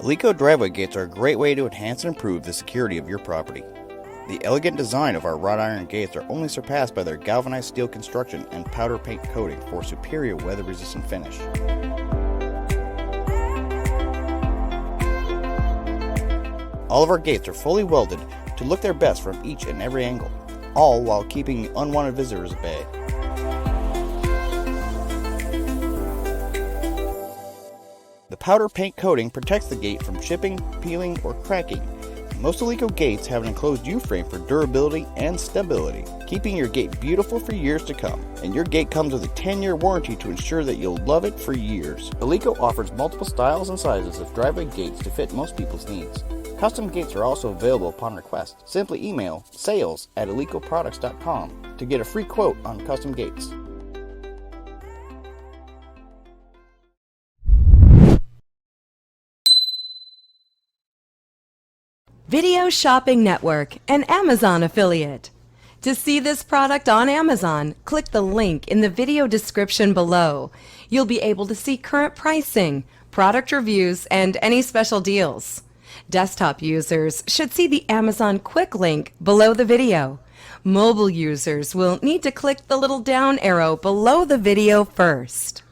ALEKO driveway gates are a great way to enhance and improve the security of your property. The elegant design of our wrought iron gates are only surpassed by their galvanized steel construction and powder paint coating for superior weather-resistant finish. All of our gates are fully welded to look their best from each and every angle, all while keeping unwanted visitors at bay. The powder paint coating protects the gate from chipping, peeling, or cracking. Most ALEKO gates have an enclosed U-frame for durability and stability, keeping your gate beautiful for years to come. And your gate comes with a 10-year warranty to ensure that you'll love it for years. ALEKO offers multiple styles and sizes of driveway gates to fit most people's needs. Custom gates are also available upon request. Simply email sales@alekoproducts.com to get a free quote on custom gates. Video Shopping Network, an Amazon affiliate. To see this product on Amazon, click the link in the video description below. You'll be able to see current pricing, product reviews, and any special deals. Desktop users should see the Amazon quick link below the video. Mobile users will need to click the little down arrow below the video first.